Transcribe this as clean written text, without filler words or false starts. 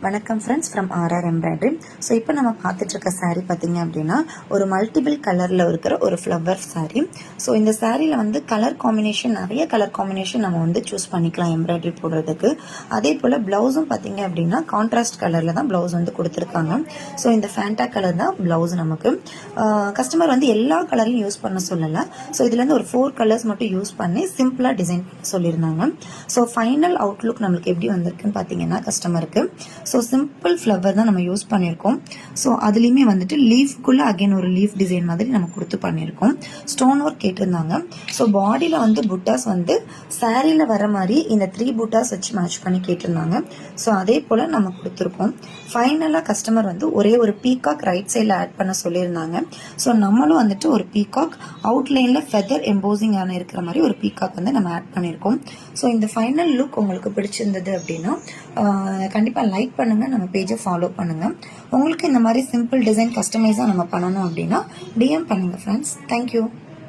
வணக்கம் friends from RR embroidery. So இப்போ நம்ம பார்த்துட்டு இருக்க சாரீ பார்த்தீங்க அப்படின்னா ஒரு மல்டிபிள் கலரில் இருக்கிற ஒரு ஃப்ளவர் சாரீ. ஸோ இந்த சாரியில் வந்து கலர் காம்பினேஷன் நிறைய கலர் காம்பினேஷன் நம்ம வந்து சூஸ் பண்ணிக்கலாம் எம்ப்ராய்டரி போடுறதுக்கு. அதே போல் ப்ளவுஸும் பார்த்தீங்க அப்படின்னா கான்ட்ராஸ்ட் கலரில் தான் ப்ளவுஸ் வந்து கொடுத்துருக்காங்க. ஸோ இந்த ஃபேண்டா கலர் தான் ப்ளவுஸ் நமக்கு. கஸ்டமர் வந்து எல்லா கலரையும் யூஸ் பண்ண சொல்லலை. ஸோ இதுலேருந்து ஒரு 4 கலர்ஸ் மட்டும் யூஸ் பண்ணி சிம்பிளாக டிசைன் சொல்லியிருந்தாங்க. ஸோ ஃபைனல் அவுட்லுக் நம்மளுக்கு எப்படி வந்திருக்குன்னு பார்த்தீங்கன்னா கஸ்டமருக்கு ஸோ சிம்பிள் ஃப்ளவர் தான் நம்ம யூஸ் பண்ணியிருக்கோம். ஸோ அதுலேயுமே வந்துட்டு லீஃப்குள்ளே அகைன் ஒரு லீஃப் டிசைன் மாதிரி நம்ம கொடுத்து பண்ணியிருக்கோம். ஸ்டோன் ஒர்க் கேட்டிருந்தாங்க. ஸோ பாடியில் வந்து புட்டாஸ் வந்து சாரியில் வர மாதிரி இந்த 3 புட்டாஸ் வச்சு மேட்ச் பண்ணி கேட்டிருந்தாங்க. ஸோ அதே போல் நம்ம கொடுத்துருக்கோம். ஃபைனலாக கஸ்டமர் வந்து ஒரே ஒரு பீகாக் ரைட் சைடில் ஆட் பண்ண சொல்லியிருந்தாங்க. ஸோ நம்மளும் வந்துட்டு ஒரு பீகாக் அவுட்லைனில் ஃபெதர் எம்போசிங் ஆன இருக்கிற மாதிரி ஒரு பீகாக் வந்து நம்ம ஆட் பண்ணியிருக்கோம். ஸோ இந்த ஃபைனல் லுக் உங்களுக்கு பிடிச்சிருந்தது அப்படின்னா கண்டிப்பாக லைக் பண்ணுங்கள், நம்ம பேஜை ஃபாலோ பண்ணுங்கள். உங்களுக்கு இந்த மாதிரி சிம்பிள் டிசைன் கஸ்டமைஸாக நம்ம பண்ணணும் அப்படின்னா டிஎம் பண்ணுங்கள் ஃப்ரெண்ட்ஸ். தேங்க்யூ.